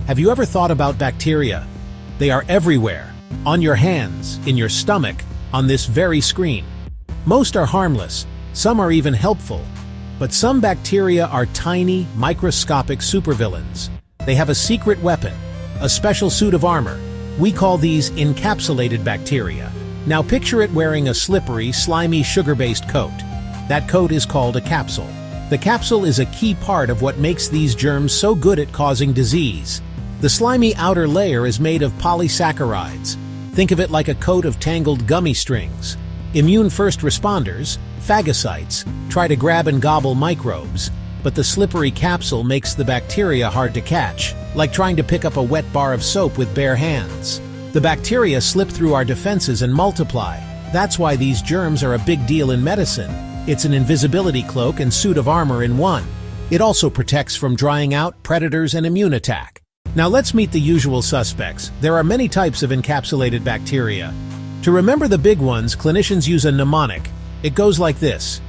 Have you ever thought about bacteria? They are everywhere, on your hands, in your stomach, on this very screen. Most are harmless, some are even helpful, but some bacteria are tiny, microscopic supervillains. They have a secret weapon, a special suit of armor. We call these encapsulated bacteria. Now picture it wearing a slippery, slimy, sugar-based coat. That coat is called a capsule. The capsule is a key part of what makes these germs so good at causing disease. The slimy outer layer is made of polysaccharides. Think of it like a coat of tangled gummy strings. Immune first responders, phagocytes, try to grab and gobble microbes, but the slippery capsule makes the bacteria hard to catch, like trying to pick up a wet bar of soap with bare hands. The bacteria slip through our defenses and multiply. That's why these germs are a big deal in medicine. It's an invisibility cloak and suit of armor in one. It also protects from drying out, predators, and immune attack. Now let's meet the usual suspects. There are many types of encapsulated bacteria. To remember the big ones, clinicians use a mnemonic. It goes like this: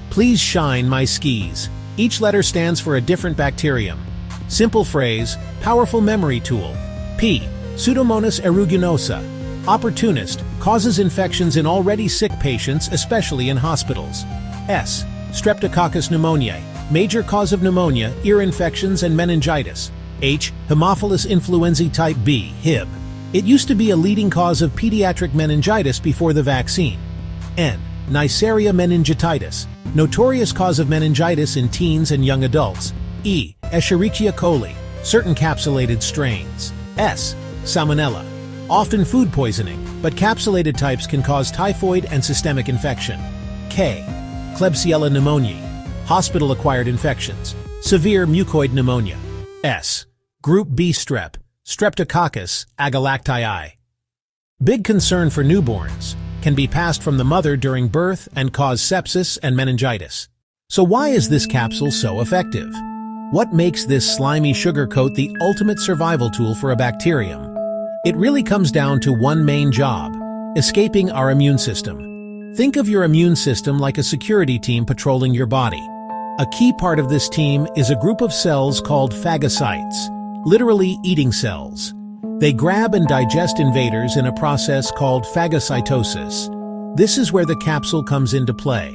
please shine my skis. Each letter stands for a different bacterium. Simple phrase, powerful memory tool. P. Pseudomonas aeruginosa. Opportunist, causes infections in already sick patients, especially in hospitals. S. Streptococcus pneumoniae. Major cause of pneumonia, ear infections, and meningitis. H. Haemophilus influenzae type B, Hib. It used to be a leading cause of pediatric meningitis before the vaccine. N. Neisseria meningitidis. Notorious cause of meningitis in teens and young adults. E. Escherichia coli. Certain capsulated strains. S. Salmonella. Often food poisoning, but capsulated types can cause typhoid and systemic infection. K. Klebsiella pneumoniae. Hospital-acquired infections. Severe mucoid pneumonia. S. Group B Strep. Streptococcus agalactiae. Big concern for newborns. Can be passed from the mother during birth and cause sepsis and meningitis. So why is this capsule so effective? What makes this slimy sugar coat the ultimate survival tool for a bacterium? It really comes down to one main job: escaping our immune system. Think of your immune system like a security team patrolling your body. A key part of this team is a group of cells called phagocytes, literally eating cells. They grab and digest invaders in a process called phagocytosis. This is where the capsule comes into play.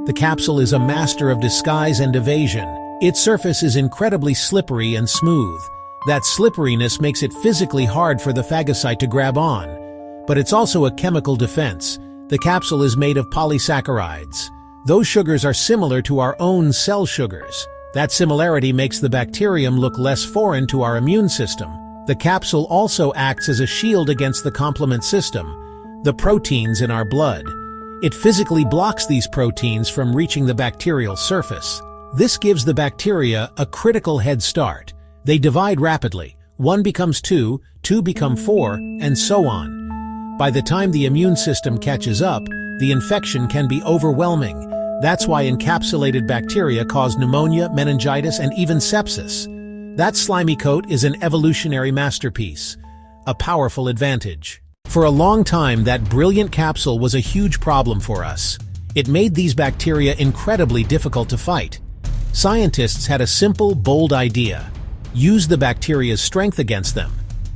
The capsule is a master of disguise and evasion. Its surface is incredibly slippery and smooth. That slipperiness makes it physically hard for the phagocyte to grab on. But it's also a chemical defense. The capsule is made of polysaccharides. Those sugars are similar to our own cell sugars. That similarity makes the bacterium look less foreign to our immune system. The capsule also acts as a shield against the complement system, the proteins in our blood. It physically blocks these proteins from reaching the bacterial surface. This gives the bacteria a critical head start. They divide rapidly. 1 becomes 2, 2 become 4, and so on. By the time the immune system catches up, the infection can be overwhelming. That's why encapsulated bacteria cause pneumonia, meningitis, and even sepsis. That slimy coat is an evolutionary masterpiece, a powerful advantage. For a long time, that brilliant capsule was a huge problem for us. It made these bacteria incredibly difficult to fight. Scientists had a simple, bold idea: use the bacteria's strength against them.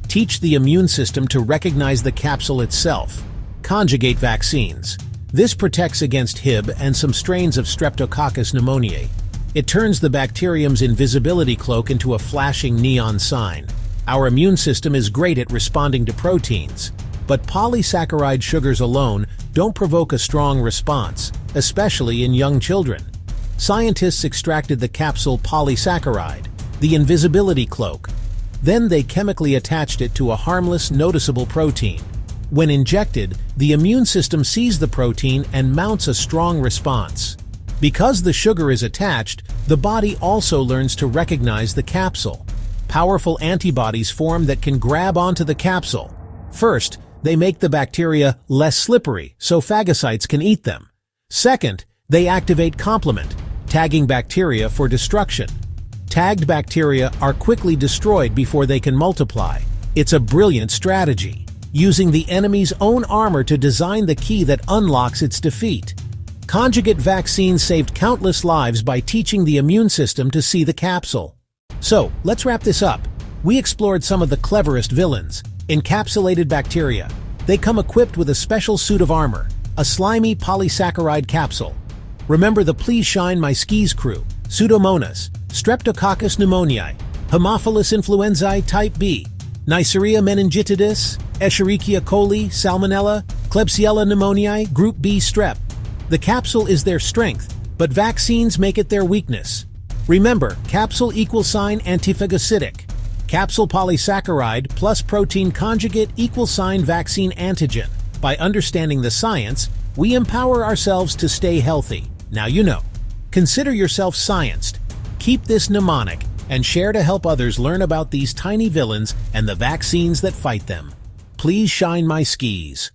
Teach the immune system to recognize the capsule itself. Conjugate vaccines. This protects against Hib and some strains of Streptococcus pneumoniae. It turns the bacterium's invisibility cloak into a flashing neon sign. Our immune system is great at responding to proteins, but polysaccharide sugars alone don't provoke a strong response, especially in young children. Scientists extracted the capsule polysaccharide, the invisibility cloak. Then they chemically attached it to a harmless, noticeable protein. When injected, the immune system sees the protein and mounts a strong response. Because the sugar is attached, the body also learns to recognize the capsule. Powerful antibodies form that can grab onto the capsule. First, they make the bacteria less slippery, so phagocytes can eat them. Second, they activate complement, tagging bacteria for destruction. Tagged bacteria are quickly destroyed before they can multiply. It's a brilliant strategy, using the enemy's own armor to design the key that unlocks its defeat. Conjugate vaccines saved countless lives by teaching the immune system to see the capsule. So, let's wrap this up. We explored some of the cleverest villains, encapsulated bacteria. They come equipped with a special suit of armor, a slimy polysaccharide capsule. Remember the Please Shine My Skis crew, Pseudomonas, Streptococcus pneumoniae, Haemophilus influenzae type B, Neisseria meningitidis, Escherichia coli, Salmonella, Klebsiella pneumoniae, group B Strep. The capsule is their strength, but vaccines make it their weakness. Remember, capsule =antiphagocytic. Capsule polysaccharide plus protein conjugate vaccine antigen. By understanding the science, we empower ourselves to stay healthy. Now you know. Consider yourself scienced. Keep this mnemonic and share to help others learn about these tiny villains and the vaccines that fight them. Please shine my skis.